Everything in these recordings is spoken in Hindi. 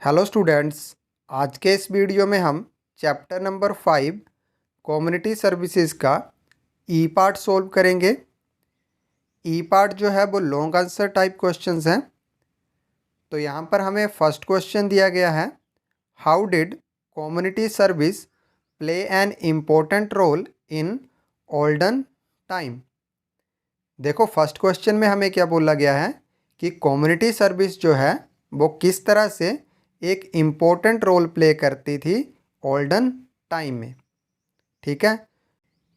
Hello students. आज के इस वीडियो में हम चैप्टर नंबर 5 कम्युनिटी सर्विसेज का ई पार्ट सोल्व करेंगे। ई पार्ट जो है वो लॉन्ग आंसर टाइप क्वेश्चंस हैं। तो यहाँ पर हमें फर्स्ट क्वेश्चन दिया गया है, how did community service play an important role in olden time. देखो फर्स्ट क्वेश्चन में हमें क्या बोला गया है कि कम्युनिटी सर्विस जो है वो किस तरह से एक इम्पोर्टेंट रोल प्ले करती थी ओल्डन टाइम में। ठीक है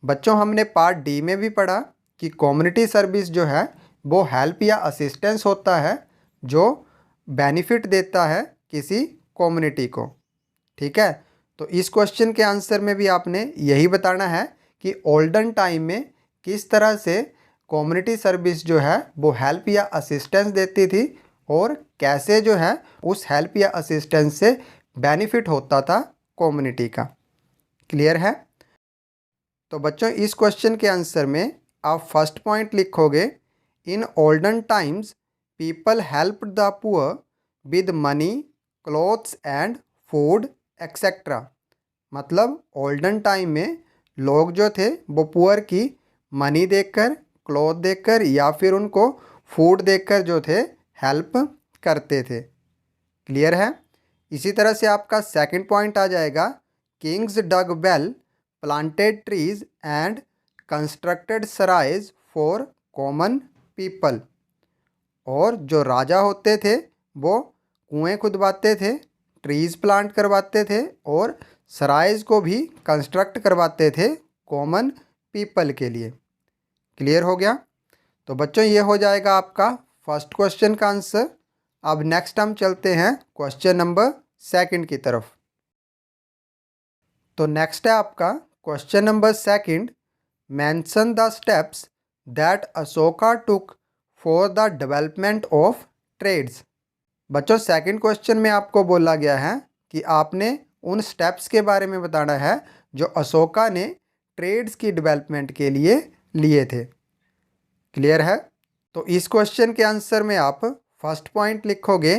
बच्चों, हमने पार्ट डी में भी पढ़ा कि कम्युनिटी सर्विस जो है वो हेल्प या असिस्टेंस होता है जो बेनिफिट देता है किसी कम्युनिटी को। ठीक है, तो इस क्वेश्चन के आंसर में भी आपने यही बताना है कि ओल्डन टाइम में किस तरह से कम्युनिटी सर्विस जो है वो हेल्प या असिस्टेंस देती थी और कैसे जो है उस हेल्प या असिस्टेंस से बेनिफिट होता था कम्युनिटी का। क्लियर है? तो बच्चों इस क्वेश्चन के आंसर में आप फर्स्ट पॉइंट लिखोगे, in olden times people help the poor with money, clothes and food etcetera. मतलब ओल्डन टाइम में लोग जो थे वो पुअर की मनी देकर, क्लॉथ देकर या फिर उनको फूड देकर जो थे हेल्प करते थे। क्लियर है? इसी तरह से आपका सेकंड पॉइंट आ जाएगा, kings dug well, planted trees and constructed sarais for common people. और जो राजा होते थे वो कुएं खुदवाते थे, ट्रीज प्लांट करवाते थे और सराइज को भी कंस्ट्रक्ट करवाते थे कॉमन पीपल के लिए। क्लियर हो गया? तो बच्चों ये हो जाएगा आपका फर्स्ट क्वेश्चन का आंसर। अब नेक्स्ट हम चलते हैं क्वेश्चन नंबर सेकंड की तरफ। तो नेक्स्ट है आपका question number second, mention the steps that Ashoka took for the development of trades. बच्चों सेकंड क्वेश्चन में आपको बोला गया है कि आपने उन स्टेप्स के बारे में बताना है जो अशोका ने ट्रेड्स की डेवलपमेंट के लिए थे। क्लियर है? तो इस क्वेश्चन के आंसर में आप फर्स्ट पॉइंट लिखोगे,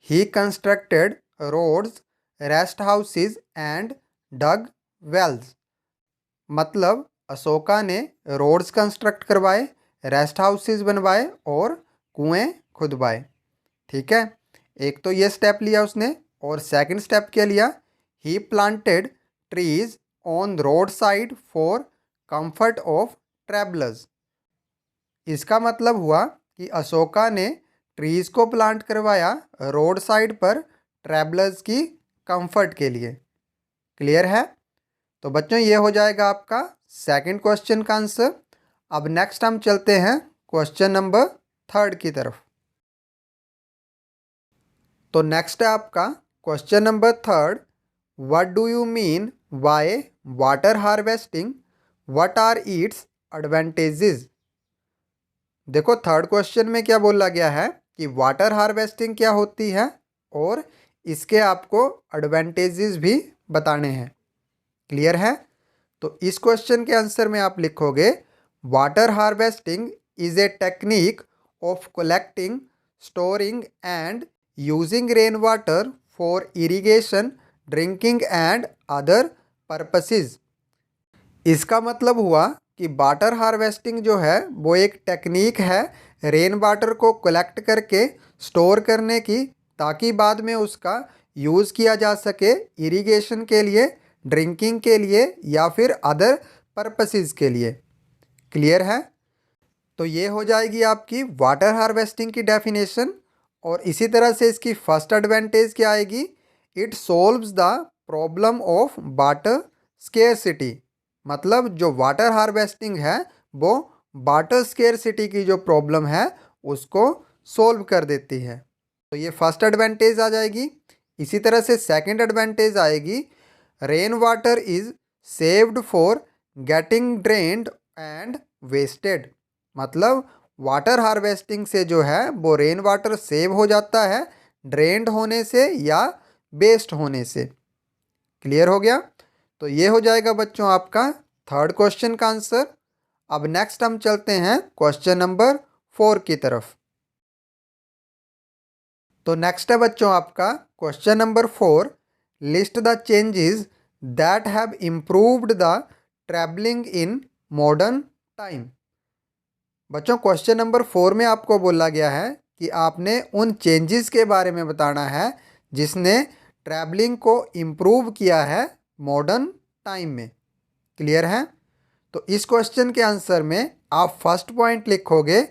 he constructed roads, rest houses and dug wells. मतलब अशोका ने रोड्स कंस्ट्रक्ट करवाए, रेस्ट हाउसेज बनवाए और कुएं खुदवाए। ठीक है, एक तो ये स्टेप लिया उसने और सेकंड स्टेप क्या लिया, he planted trees on road side for comfort of travellers. इसका मतलब हुआ कि अशोका ने ट्रीज को प्लांट करवाया रोड साइड पर ट्रैवलर्स की कंफर्ट के लिए। क्लियर है? तो बच्चों ये हो जाएगा आपका सेकंड क्वेश्चन का आंसर। अब नेक्स्ट हम चलते हैं क्वेश्चन नंबर थर्ड की तरफ। तो नेक्स्ट है आपका question number third, what do you mean by water harvesting, what are its advantages. देखो थर्ड क्वेश्चन में क्या बोला गया है कि वाटर हार्वेस्टिंग क्या होती है और इसके आपको एडवांटेजेस भी बताने हैं। क्लियर है? तो इस क्वेश्चन के आंसर में आप लिखोगे, water harvesting is a technique of collecting, storing and using rain water for irrigation, drinking and other purposes. इसका मतलब हुआ कि वाटर हार्वेस्टिंग जो है वो एक टेक्निक है रेन वाटर को कलेक्ट करके स्टोर करने की, ताकि बाद में उसका यूज़ किया जा सके इरिगेशन के लिए, ड्रिंकिंग के लिए या फिर अदर पर्पसेस के लिए। क्लियर है? तो ये हो जाएगी आपकी वाटर हार्वेस्टिंग की डेफिनेशन। और इसी तरह से इसकी फर्स्ट एडवांटेज क्या आएगी, it solves the problem of water scarcity. मतलब जो वाटर हार्वेस्टिंग है वो वाटर स्केर्सिटी की जो प्रॉब्लम है उसको सोल्व कर देती है। तो ये फर्स्ट एडवांटेज आ जाएगी। इसी तरह से सेकंड एडवांटेज आएगी, rain water is saved for getting drained and wasted. मतलब वाटर हार्वेस्टिंग से जो है वो रेन वाटर सेव हो जाता है ड्रेन्ड होने से या वेस्ट होने से। क्लियर हो गया? तो ये हो जाएगा बच्चों आपका थर्ड क्वेश्चन का आंसर। अब नेक्स्ट हम चलते हैं क्वेश्चन नंबर 4 की तरफ। तो नेक्स्ट है बच्चों आपका question number 4, list the changes that have improved the travelling in modern time. बच्चों क्वेश्चन नंबर 4 में आपको बोला गया है कि आपने उन चेंजेस के बारे में बताना है जिसने ट्रैवलिंग को इम्प्रूव किया है मॉडर्न टाइम में। क्लियर है? तो इस क्वेश्चन के आंसर में आप फर्स्ट पॉइंट लिखोगे,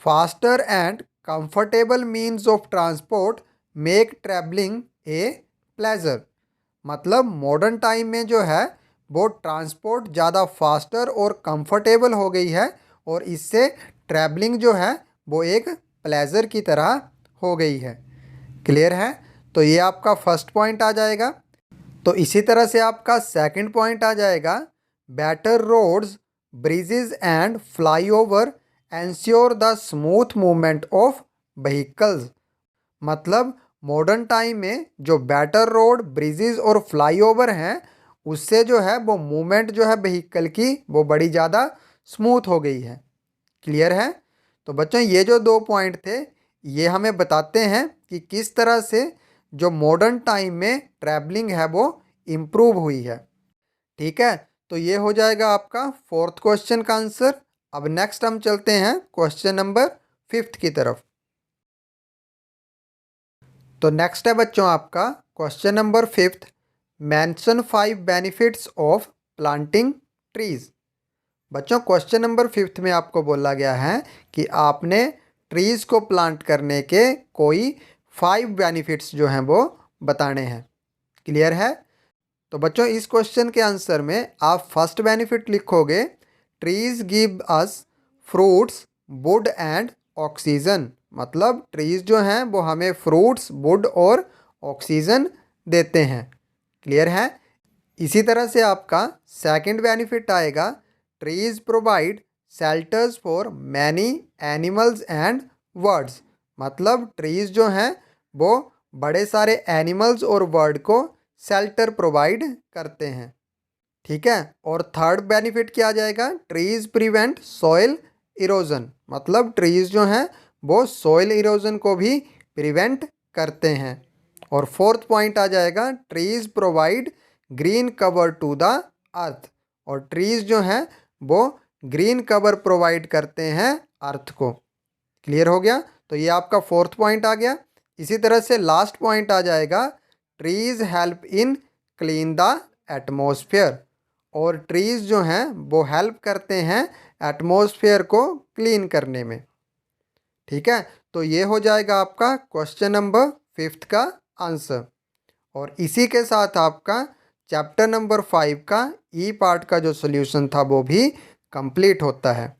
faster and comfortable means of transport make travelling a pleasure. मतलब मॉडर्न टाइम में जो है वो ट्रांसपोर्ट ज़्यादा फास्टर और कंफर्टेबल हो गई है और इससे ट्रैवलिंग जो है वो एक प्लेजर की तरह हो गई है। क्लियर है? तो ये आपका फर्स्ट पॉइंट आ जाएगा। तो इसी तरह से आपका सेकंड पॉइंट आ जाएगा, better roads, bridges and flyover ensure the smooth movement of vehicles. मतलब मॉडर्न टाइम में जो बेटर रोड, ब्रिजेज और फ्लाईओवर हैं उससे जो है वो मूवमेंट जो है व्हीकल की वो बड़ी ज़्यादा स्मूथ हो गई है। क्लियर है? तो बच्चों ये जो 2 पॉइंट थे ये हमें बताते हैं कि किस तरह से जो मॉडर्न टाइम में ट्रैवलिंग है वो इम्प्रूव हुई है। ठीक है? तो ये हो जाएगा आपका फोर्थ क्वेश्चन का आंसर। अब नेक्स्ट हम चलते हैं क्वेश्चन नंबर 5 की तरफ। तो नेक्स्ट है बच्चों आपका question number 5, mention 5 benefits of planting trees. बच्चों क्वेश्चन नंबर 5 में आपको बोला गया है कि आपने ट्रीज को प्लांट करने के कोई 5 बेनिफिट्स जो हैं वो बताने हैं। क्लियर है? तो बच्चों इस क्वेश्चन के आंसर में आप फर्स्ट बेनिफिट लिखोगे, trees give us fruits, would and oxygen. मतलब ट्रीज जो हैं वो हमें फ्रूट्स, वुड और ऑक्सीजन देते हैं। क्लियर है? इसी तरह से आपका सेकंड बेनिफिट आएगा, trees provide shelters for many animals and birds. मतलब ट्रीज जो हैं वो बड़े सारे एनिमल्स और बर्ड को शेल्टर प्रोवाइड करते हैं। ठीक है? और थर्ड बेनिफिट क्या आ जाएगा, ट्रीज प्रिवेंट सॉइल इरोजन। मतलब ट्रीज जो हैं वो सॉइल इरोजन को भी प्रिवेंट करते हैं। और फोर्थ पॉइंट आ जाएगा, trees provide green cover to the earth. और ट्रीज जो हैं वो ग्रीन कवर प्रोवाइड करते हैं अर्थ को। क्लियर हो गया? तो ये आपका फोर्थ पॉइंट आ गया। इसी तरह से लास्ट पॉइंट आ जाएगा, trees help in clean the atmosphere. और ट्रीज जो हैं वो हेल्प करते हैं एटमॉस्फेयर को क्लीन करने में। ठीक है? तो ये हो जाएगा आपका क्वेश्चन नंबर 5 का आंसर। और इसी के साथ आपका चैप्टर नंबर 5 का ई पार्ट का जो सॉल्यूशन था वो भी कंप्लीट होता है।